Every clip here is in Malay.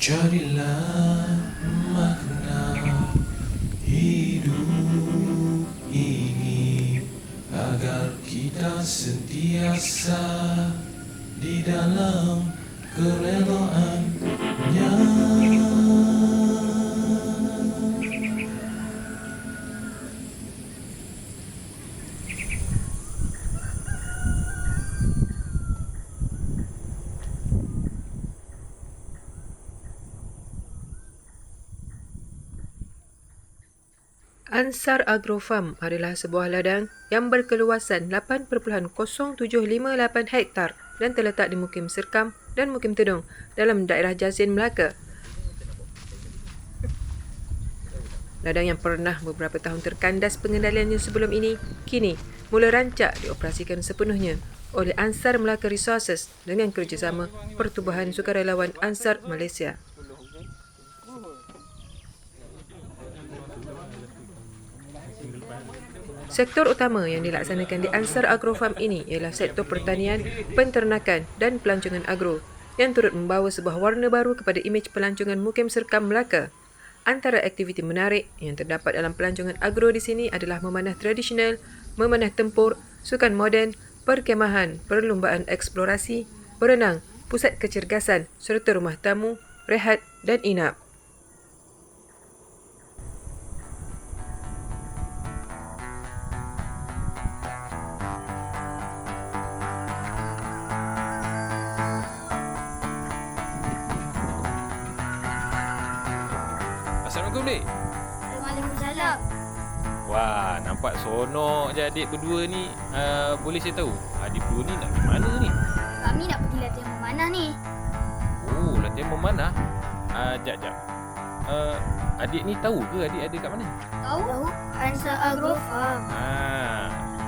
Carilah makna hidup ini agar kita sentiasa di dalam kerelaan-Nya. Ansar Agrofarm adalah sebuah ladang yang berkeluasan 8.075 hektar dan terletak di Mukim Serkam dan Mukim Tedong dalam daerah Jazin, Melaka. Ladang yang pernah beberapa tahun terkandas pengendaliannya sebelum ini, kini mula rancak dioperasikan sepenuhnya oleh Ansar Melaka Resources dengan kerjasama Pertubuhan Sukarelawan Ansar Malaysia. Sektor utama yang dilaksanakan di Ansar Agrofarm ini ialah sektor pertanian, penternakan dan pelancongan agro yang turut membawa sebuah warna baru kepada imej pelancongan Mukim Serkam, Melaka. Antara aktiviti menarik yang terdapat dalam pelancongan agro di sini adalah memanah tradisional, memanah tempur, sukan moden, perkemahan, perlumbaan eksplorasi, berenang, pusat kecergasan serta rumah tamu, rehat dan inap. Assalamualaikum, Dek. Waalaikumsalam. Wah, nampak seronok je adik berdua ni. Boleh saya tahu, adik berdua ni nak pergi mana ni? Kami nak pergi latihan memanah ni. Oh, latihan memanah? Jap. Adik ni tahu ke adik ada kat mana? Tahu? Ansar Agrofarm.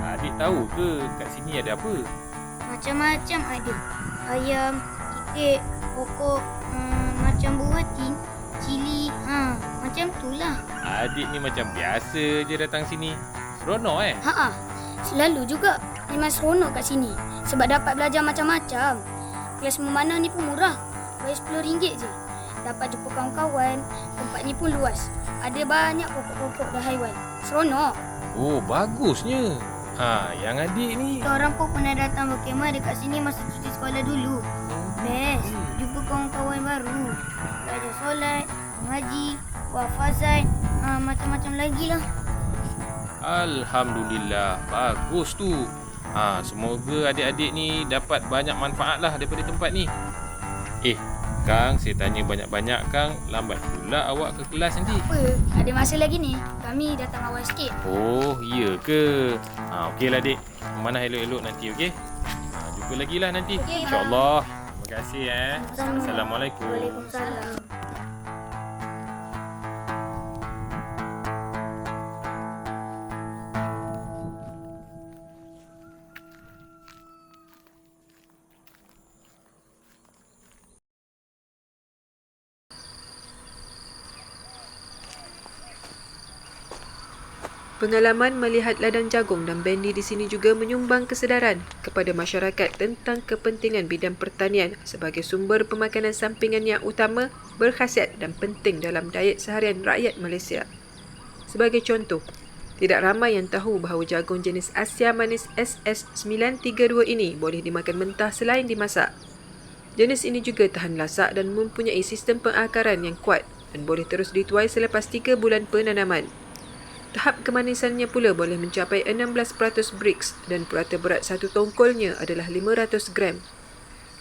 Adik tahu ke kat sini ada apa? Macam-macam ada. Ayam, itik, pokok, macam buah tin, cili. Macam tu lah. Adik ni macam biasa je datang sini. Seronok Selalu juga. Memang seronok kat sini. Sebab dapat belajar macam-macam. Kelas memanah ni pun murah. Bayar RM10 je. Dapat jumpa kawan-kawan. Tempat ni pun luas. Ada banyak pokok-pokok dan haiwan. Seronok. Oh, bagusnya. Yang adik ni... Kita orang pun pernah datang berkemah dekat sini masa cuti sekolah dulu. Best. Jumpa kawan-kawan baru. Belajar solat, mengaji, buat fazai, macam-macam lagi lah. Alhamdulillah, bagus tu. Semoga adik-adik ni dapat banyak manfaat lah daripada tempat ni. Kang, saya tanya banyak-banyak Kang, lambat pula awak ke kelas nanti. Apa? Ada masa lagi ni. Kami datang awal sikit. Oh, iya ke? Okeylah Dik. Mana elok-elok nanti, okey? Jumpa lagi lah nanti. Okey, InsyaAllah. Terima kasih. Assalamualaikum. Waalaikumsalam. Pengalaman melihat ladang jagung dan bendi di sini juga menyumbang kesedaran kepada masyarakat tentang kepentingan bidang pertanian sebagai sumber pemakanan sampingan yang utama, berkhasiat dan penting dalam diet seharian rakyat Malaysia. Sebagai contoh, tidak ramai yang tahu bahawa jagung jenis Asia Manis SS932 ini boleh dimakan mentah selain dimasak. Jenis ini juga tahan lasak dan mempunyai sistem pengakaran yang kuat dan boleh terus dituai selepas 3 bulan penanaman. Tahap kemanisannya pula boleh mencapai 16% Brix dan purata berat satu tongkolnya adalah 500 gram.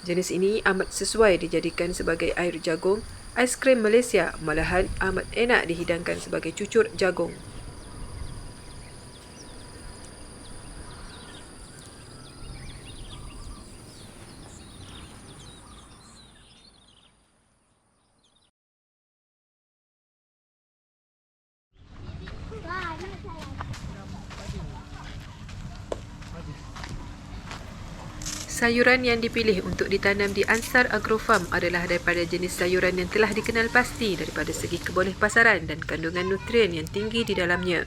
Jenis ini amat sesuai dijadikan sebagai air jagung, aiskrim Malaysia malahan amat enak dihidangkan sebagai cucur jagung. Sayuran yang dipilih untuk ditanam di Ansar Agrofarm adalah daripada jenis sayuran yang telah dikenal pasti daripada segi kebolehpasaran dan kandungan nutrien yang tinggi di dalamnya.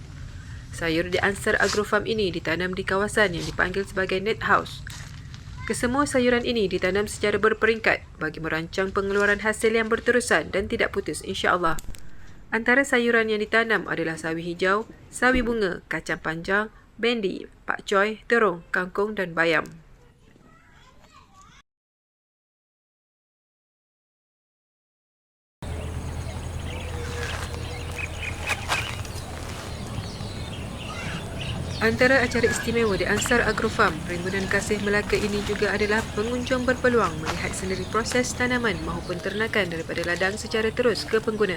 Sayur di Ansar Agrofarm ini ditanam di kawasan yang dipanggil sebagai net house. Kesemua sayuran ini ditanam secara berperingkat bagi merancang pengeluaran hasil yang berterusan dan tidak putus insya-Allah. Antara sayuran yang ditanam adalah sawi hijau, sawi bunga, kacang panjang, bendi, pakcoy, terung, kangkung dan bayam. Antara acara istimewa di Ansar Agrofarm, Perhimpunan Kasih Melaka ini juga adalah pengunjung berpeluang melihat sendiri proses tanaman maupun ternakan daripada ladang secara terus ke pengguna.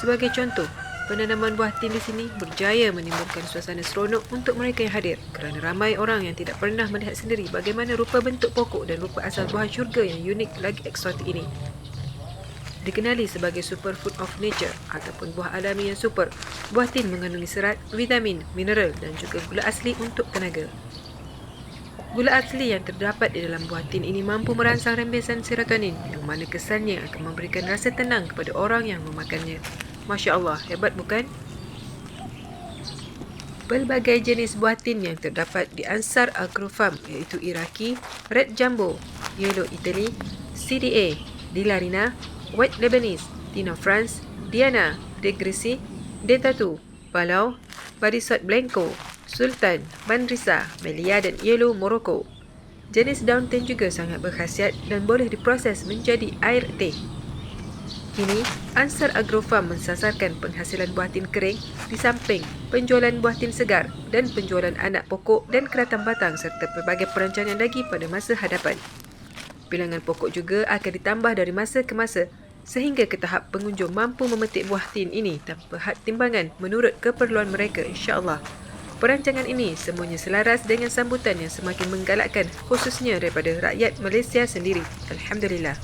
Sebagai contoh, penanaman buah tin di sini berjaya menimbulkan suasana seronok untuk mereka yang hadir kerana ramai orang yang tidak pernah melihat sendiri bagaimana rupa bentuk pokok dan rupa asal buah syurga yang unik lagi eksotik ini. Dikenali sebagai superfood of nature ataupun buah alami yang super, buah tin mengandungi serat, vitamin, mineral dan juga gula asli untuk tenaga. Gula asli yang terdapat di dalam buah tin ini mampu merangsang rembesan serotonin yang mana kesannya akan memberikan rasa tenang kepada orang yang memakannya. Masya Allah, hebat bukan? Pelbagai jenis buah tin yang terdapat di Ansar Agrofarm iaitu Iraqi, Red Jumbo, Yellow Italy, CDA, Dilarina, White Lebanese, Tino France, Diana, De Grisi, Detatu, Palau, Barisot Blanco, Sultan, Bandrisa, Melia dan Yellow Morocco. Jenis daun tin juga sangat berkhasiat dan boleh diproses menjadi air teh. Kini, Ansar Agrofarm mensasarkan penghasilan buah tin kering di samping penjualan buah tin segar dan penjualan anak pokok dan keratang batang serta pelbagai perancangan lagi pada masa hadapan. Bilangan pokok juga akan ditambah dari masa ke masa sehingga ke tahap pengunjung mampu memetik buah tin ini tanpa had timbangan menurut keperluan mereka insya-Allah. Perancangan ini semuanya selaras dengan sambutan yang semakin menggalakkan khususnya daripada rakyat Malaysia sendiri. Alhamdulillah.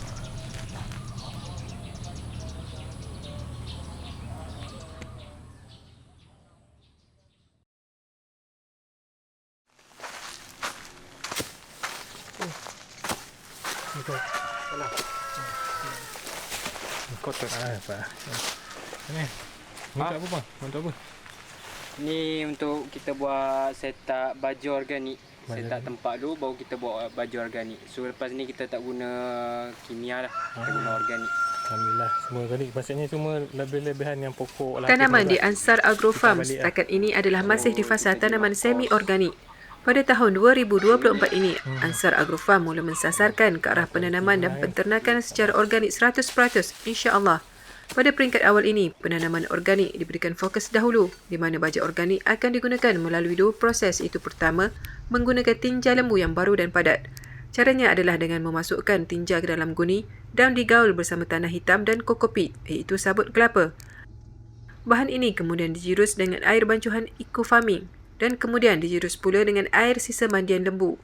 Kotor apa? Ni. Untuk apa bang? Untuk apa? Ni untuk kita buat setup baju organik. Setup tempat dulu baru kita buat baju organik. So lepas ni kita tak guna kimia dah. Kita guna organik. Alhamdulillah, semua organik. Maksudnya semua lebih-lebihan yang pokok lah. Tanaman di Ansar Agrofarm setakat ini adalah masih di fasa tanaman semi-organik. Pada tahun 2024 ini, Ansar Agrofarm mula mensasarkan ke arah penanaman dan penternakan secara organik 100%, insya-Allah. Pada peringkat awal ini, penanaman organik diberikan fokus dahulu, di mana baja organik akan digunakan melalui dua proses, iaitu pertama, menggunakan tinja lembu yang baru dan padat. Caranya adalah dengan memasukkan tinja ke dalam guni dan digaul bersama tanah hitam dan kokopit, iaitu sabut kelapa. Bahan ini kemudian dijirus dengan air bancuhan eco-farming dan kemudian dijirus pula dengan air sisa mandian lembu.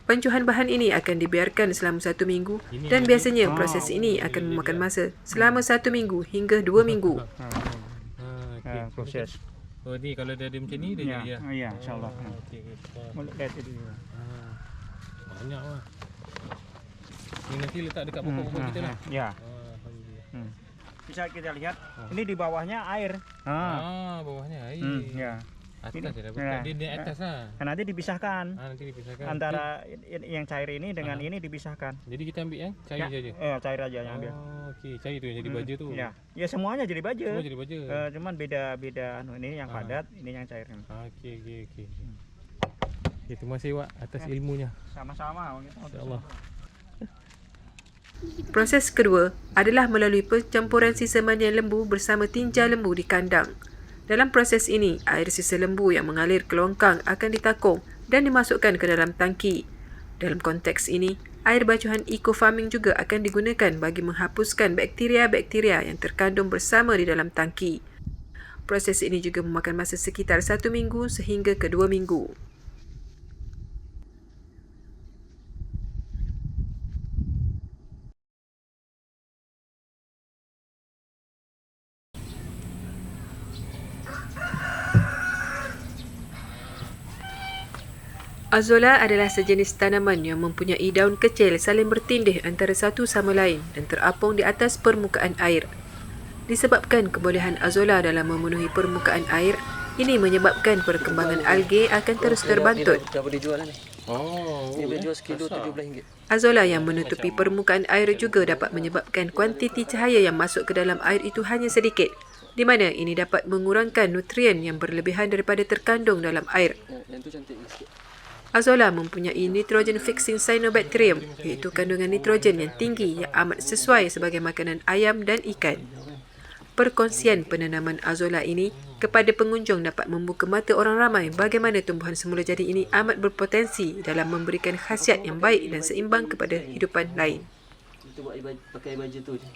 Bancuhan bahan ini akan dibiarkan selama 1 minggu dan biasanya proses ini akan memakan masa selama 1 minggu hingga 2 minggu. Proses. Oh ni kalau dia ada macam ni dia jadi ya. Ya, insya-Allah. Okey. Boleh lihat dulu. Banyak lah. Ni nanti letak dekat pokok-pokok kita lah. Ya. Alhamdulillah. Bisa kita lihat ini di bawahnya air. Bawahnya air. Ya. Atas Ini, dia bukan dia di atas lah. Nanti dipisahkan. Nanti dipisahkan. Antara yang cair ini dengan ini dipisahkan. Jadi kita ambil yang cair saja. Cair aja yang ambil. Okey, cair tu yang jadi baju tu. Ya. Ya semuanya jadi baju. Semua jadi baju. Cuman beda ini yang padat, ini yang cair. Okey. Terima kasih Wak atas ilmunya. Sama-sama. Insya-Allah. Proses kedua adalah melalui pencampuran sisa mandian lembu bersama tinja lembu di kandang. Dalam proses ini, air sisa lembu yang mengalir ke longkang akan ditakung dan dimasukkan ke dalam tangki. Dalam konteks ini, air bacuhan eco-farming juga akan digunakan bagi menghapuskan bakteria-bakteria yang terkandung bersama di dalam tangki. Proses ini juga memakan masa sekitar 1 minggu sehingga ke 2 minggu. Azolla adalah sejenis tanaman yang mempunyai daun kecil saling bertindih antara satu sama lain dan terapung di atas permukaan air. Disebabkan kebolehan azolla dalam memenuhi permukaan air, ini menyebabkan perkembangan alge akan terus terbantut. Dah boleh jual lah ni. Oh, Ni boleh jual sekilo RM17. Azola yang menutupi permukaan air juga dapat menyebabkan kuantiti cahaya yang masuk ke dalam air itu hanya sedikit, di mana ini dapat mengurangkan nutrien yang berlebihan daripada terkandung dalam air. Yang tu cantik ni sikit. Azola mempunyai nitrogen fixing cyanobacterium, iaitu kandungan nitrogen yang tinggi yang amat sesuai sebagai makanan ayam dan ikan. Perkongsian penanaman azola ini kepada pengunjung dapat membuka mata orang ramai bagaimana tumbuhan semula jadi ini amat berpotensi dalam memberikan khasiat yang baik dan seimbang kepada hidupan lain. Kita buat pakai baja tu je.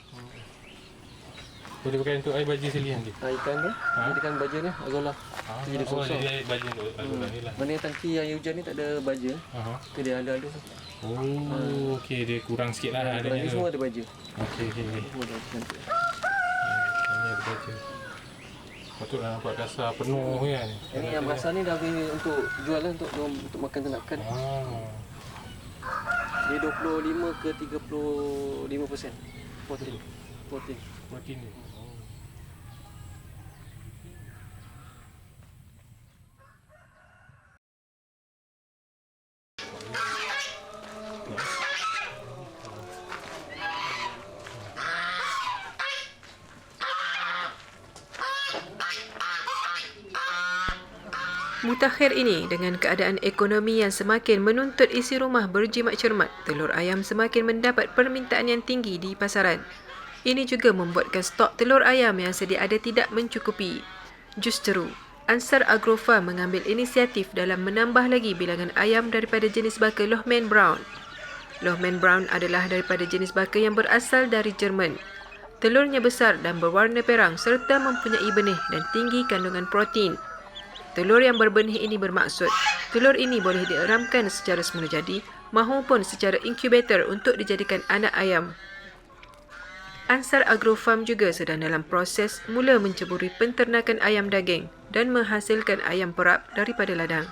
Boleh pakai untuk air baja selian je. Ikan tu, ini kan baja ni, azola. Tu jadi besar. Jadi air baja untuk azola ni lah. Mana yang tangki yang hujan ni tak ada baja. Tu dia ada. Oh, okey, dia kurang sikit lah. Kalau ni semua ada baja. Okey. Semua ada cantik. Ini ada baja. Patutlah nampak kasar penuh kan. Ini yang berasal ni dah habis untuk jual lah, untuk makan ternakan. Dia 25 ke 35% protein. Protein ni. Mutakhir ini dengan keadaan ekonomi yang semakin menuntut isi rumah berjimat cermat, telur ayam semakin mendapat permintaan yang tinggi di pasaran. Ini juga membuatkan stok telur ayam yang sedia ada tidak mencukupi. Justeru, Ansar Agrofarm mengambil inisiatif dalam menambah lagi bilangan ayam daripada jenis baka Lohmann Brown. Lohmann Brown adalah daripada jenis baka yang berasal dari Jerman. Telurnya besar dan berwarna perang serta mempunyai benih dan tinggi kandungan protein. Telur yang berbenih ini bermaksud, telur ini boleh dieramkan secara semula jadi mahupun secara inkubator untuk dijadikan anak ayam. Ansar Agrofarm juga sedang dalam proses mula menceburi penternakan ayam daging dan menghasilkan ayam perap daripada ladang.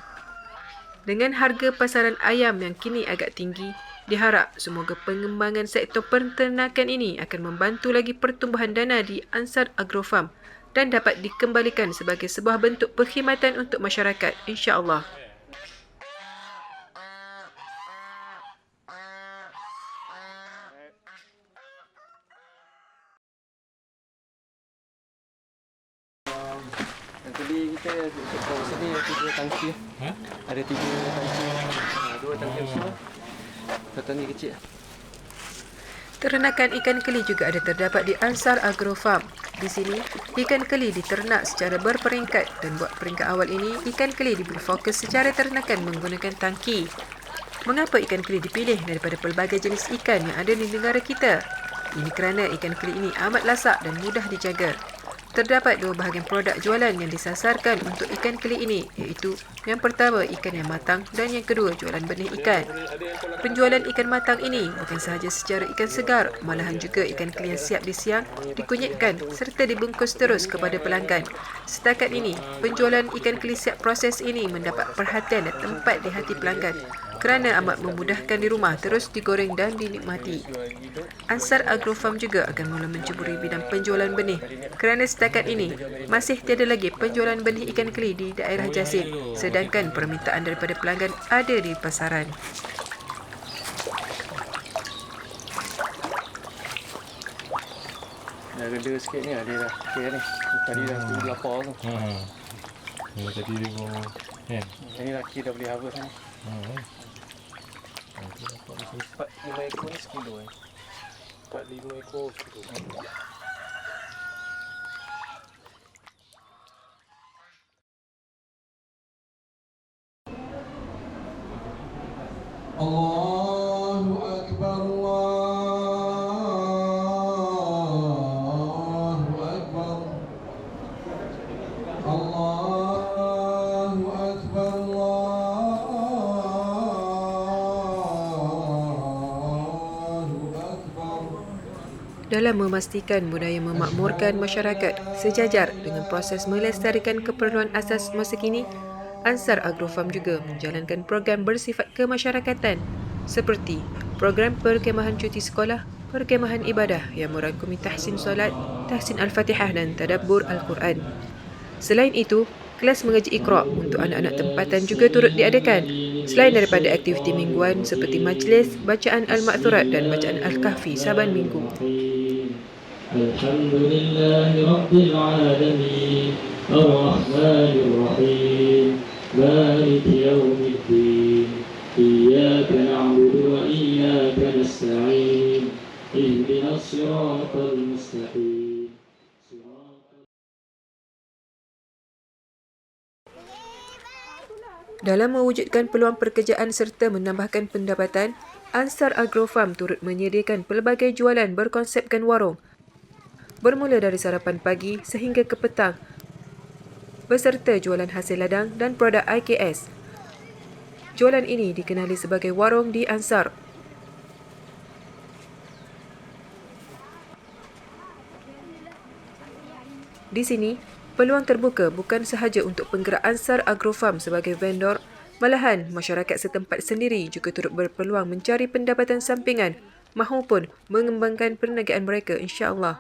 Dengan harga pasaran ayam yang kini agak tinggi, diharap semoga pengembangan sektor penternakan ini akan membantu lagi pertumbuhan dana di Ansar Agrofarm dan dapat dikembalikan sebagai sebuah bentuk perkhidmatan untuk masyarakat, insya-Allah. Yang tadi kita kat sini ada 3 tangki. Ada 3 tangki. 2 tangki besar. 1 tangki kecil. Ternakan ikan keli juga ada terdapat di Ansar Agrofarm. Di sini, ikan keli diternak secara berperingkat dan buat peringkat awal ini, ikan keli diberi fokus secara ternakan menggunakan tangki. Mengapa ikan keli dipilih daripada pelbagai jenis ikan yang ada di negara kita? Ini kerana ikan keli ini amat lasak dan mudah dijaga. Terdapat 2 bahagian produk jualan yang disasarkan untuk ikan keli ini, iaitu yang pertama ikan yang matang dan yang kedua jualan benih ikan. Penjualan ikan matang ini bukan sahaja secara ikan segar, malahan juga ikan keli yang siap disiang, dikunyitkan serta dibungkus terus kepada pelanggan. Setakat ini, penjualan ikan keli siap proses ini mendapat perhatian dan tempat di hati pelanggan kerana amat memudahkan di rumah terus digoreng dan dinikmati. Ansar Agrofarm juga akan mula menceburi bidang penjualan benih kerana setakat ini masih tiada lagi penjualan benih ikan keli di daerah Jasin, sedangkan permintaan daripada pelanggan ada di pasaran. Dah reda sikit ni, dia dah okey ni. Tadi dah tu lapar tu. Tadi dia pun kan. Ini laki dah boleh harvest ni. 4-5 ekor ni sekilo 4-5 ekor sekilo. Allahu Akbar, Allahu Akbar, Allahu Akbar, Allahu Akbar. Dalam memastikan budaya memakmurkan masyarakat sejajar dengan proses melestarikan keperluan asas masa kini, Ansar Agrofarm juga menjalankan program bersifat kemasyarakatan seperti program perkemahan cuti sekolah, perkemahan ibadah yang merangkumi tahsin solat, tahsin Al-Fatihah dan tadabbur Al-Quran. Selain itu, kelas mengaji Iqra' untuk anak-anak tempatan juga turut diadakan. Selain daripada aktiviti mingguan seperti majlis, bacaan Al-Ma'thurat dan bacaan Al-Kahfi saban minggu. الحمد لله رب العالمين الرحمن الرحيم مالك يوم الدين إياك نعبد وإياك نستعين اهدنا الصراط المستقيم Dalam mewujudkan peluang pekerjaan serta menambahkan pendapatan, Ansar Agrofarm turut menyediakan pelbagai jualan berkonsepkan warung, bermula dari sarapan pagi sehingga ke petang, beserta jualan hasil ladang dan produk IKS. Jualan ini dikenali sebagai warung di Ansar. Di sini, peluang terbuka bukan sahaja untuk penggerak Ansar Agrofarm sebagai vendor, malahan masyarakat setempat sendiri juga turut berpeluang mencari pendapatan sampingan mahupun mengembangkan perniagaan mereka, insya-Allah.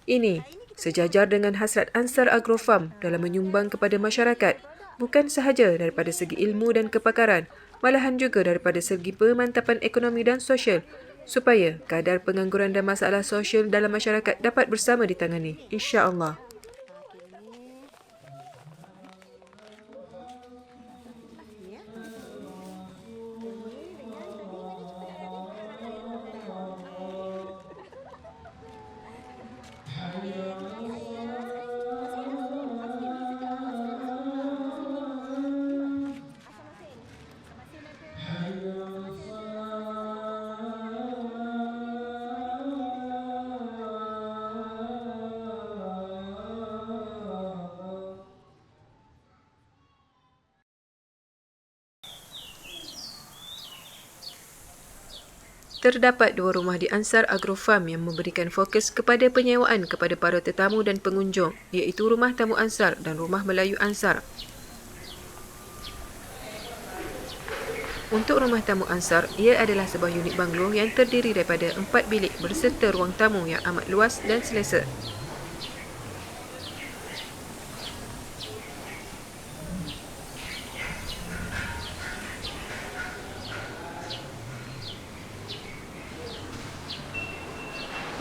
Ini sejajar dengan hasrat Ansar Agrofarm dalam menyumbang kepada masyarakat, bukan sahaja daripada segi ilmu dan kepakaran, malahan juga daripada segi pemantapan ekonomi dan sosial, supaya kadar pengangguran dan masalah sosial dalam masyarakat dapat bersama ditangani, insya-Allah. Terdapat 2 rumah di Ansar Agrofarm yang memberikan fokus kepada penyewaan kepada para tetamu dan pengunjung, iaitu Rumah Tamu Ansar dan Rumah Melayu Ansar. Untuk Rumah Tamu Ansar, ia adalah sebuah unit banglo yang terdiri daripada 4 bilik berserta ruang tamu yang amat luas dan selesa.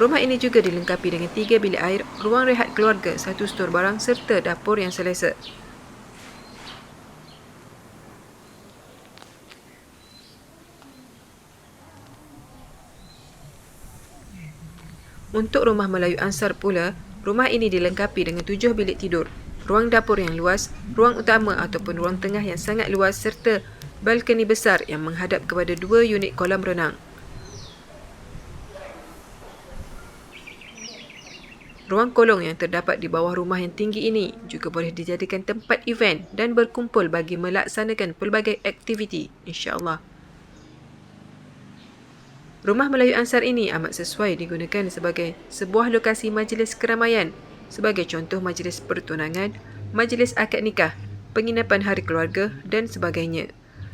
Rumah ini juga dilengkapi dengan 3 bilik air, ruang rehat keluarga, 1 stor barang serta dapur yang selesa. Untuk Rumah Melayu Ansar pula, rumah ini dilengkapi dengan 7 bilik tidur, ruang dapur yang luas, ruang utama ataupun ruang tengah yang sangat luas serta balkoni besar yang menghadap kepada 2 unit kolam renang. Ruang kolong yang terdapat di bawah rumah yang tinggi ini juga boleh dijadikan tempat event dan berkumpul bagi melaksanakan pelbagai aktiviti, insya-Allah. Rumah Melayu Ansar ini amat sesuai digunakan sebagai sebuah lokasi majlis keramaian, sebagai contoh majlis pertunangan, majlis akad nikah, penginapan hari keluarga dan sebagainya.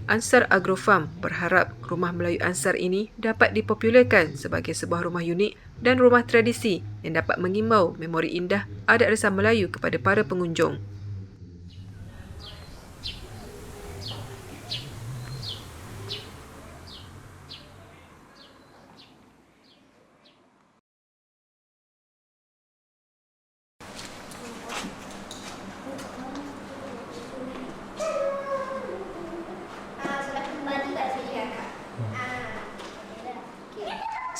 Ansar Agrofarm berharap Rumah Melayu Ansar ini dapat dipopularkan sebagai sebuah rumah unik dan rumah tradisi yang dapat mengimbau memori indah adat resam Melayu kepada para pengunjung.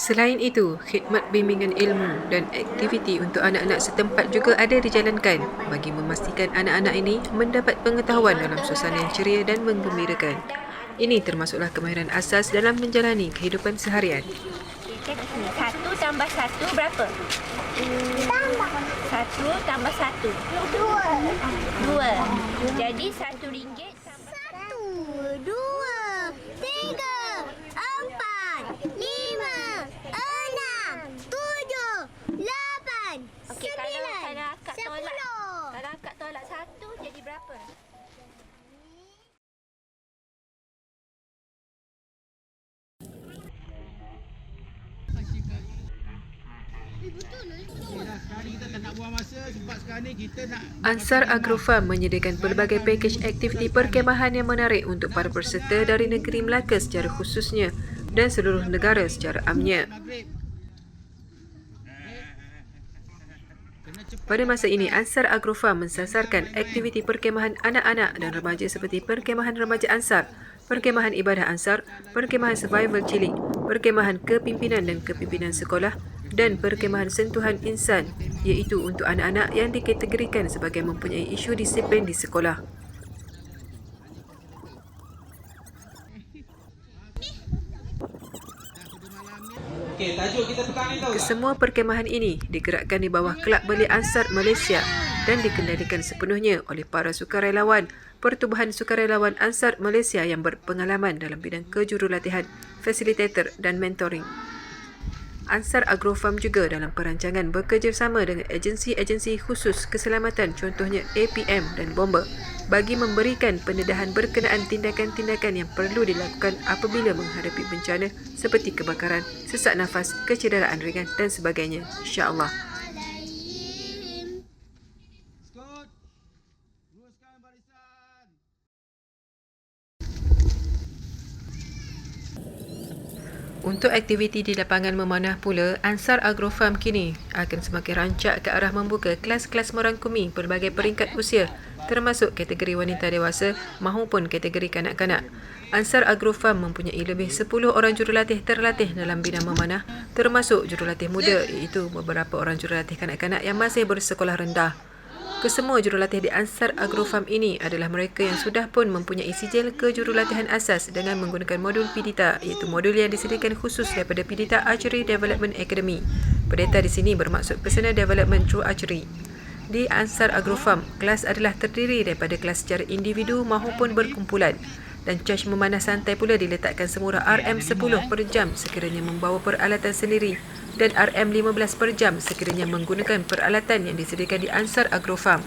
Selain itu, khidmat bimbingan ilmu dan aktiviti untuk anak-anak setempat juga ada dijalankan bagi memastikan anak-anak ini mendapat pengetahuan dalam suasana yang ceria dan menggembirakan. Ini termasuklah kemahiran asas dalam menjalani kehidupan seharian. 1 tambah 1 berapa? 1 tambah 1. 2. Jadi RM1 tambah 1, 2, 3, 4, 5, 6, 7, 8, okey, 9, kalau akak 10. tolak. Kalau akak tolak 1 jadi berapa? Betul lah. Ansar Agrofarm menyediakan pelbagai pakej aktiviti perkemahan yang menarik untuk para peserta dari negeri Melaka secara khususnya dan seluruh negara secara amnya. Pada masa ini, Ansar Agrofarm mensasarkan aktiviti perkemahan anak-anak dan remaja seperti perkemahan remaja Ansar, perkemahan ibadah Ansar, perkemahan survival cilik, perkemahan kepimpinan dan kepimpinan sekolah dan perkemahan sentuhan insan, iaitu untuk anak-anak yang dikategorikan sebagai mempunyai isu disiplin di sekolah. Kesemua perkemahan ini digerakkan di bawah Kelab Belia Ansar Malaysia dan dikendalikan sepenuhnya oleh para sukarelawan Pertubuhan Sukarelawan Ansar Malaysia yang berpengalaman dalam bidang kejurulatihan, fasilitator dan mentoring. Ansar Agrofarm juga dalam perancangan bekerjasama dengan agensi-agensi khusus keselamatan contohnya APM dan Bomba bagi memberikan pendedahan berkenaan tindakan-tindakan yang perlu dilakukan apabila menghadapi bencana seperti kebakaran, sesak nafas, kecederaan ringan dan sebagainya, insya-Allah. Untuk aktiviti di lapangan memanah pula, Ansar Agrofarm kini akan semakin rancak ke arah membuka kelas-kelas merangkumi pelbagai peringkat usia termasuk kategori wanita dewasa maupun kategori kanak-kanak. Ansar Agrofarm mempunyai lebih 10 orang jurulatih terlatih dalam bidang memanah termasuk jurulatih muda iaitu beberapa orang jurulatih kanak-kanak yang masih bersekolah rendah. Kesemua jurulatih di Ansar Agrofarm ini adalah mereka yang sudah pun mempunyai sijil kejurulatihan asas dengan menggunakan modul PDITA iaitu modul yang disediakan khusus daripada PDITA Archery Development Academy. PDITA di sini bermaksud Personal Development Through Archery. Di Ansar Agrofarm, kelas adalah terdiri daripada kelas secara individu maupun berkumpulan dan caj memanah santai pula diletakkan semurah RM10 per jam sekiranya membawa peralatan sendiri dan RM15 per jam sekiranya menggunakan peralatan yang disediakan di Ansar Agrofarm.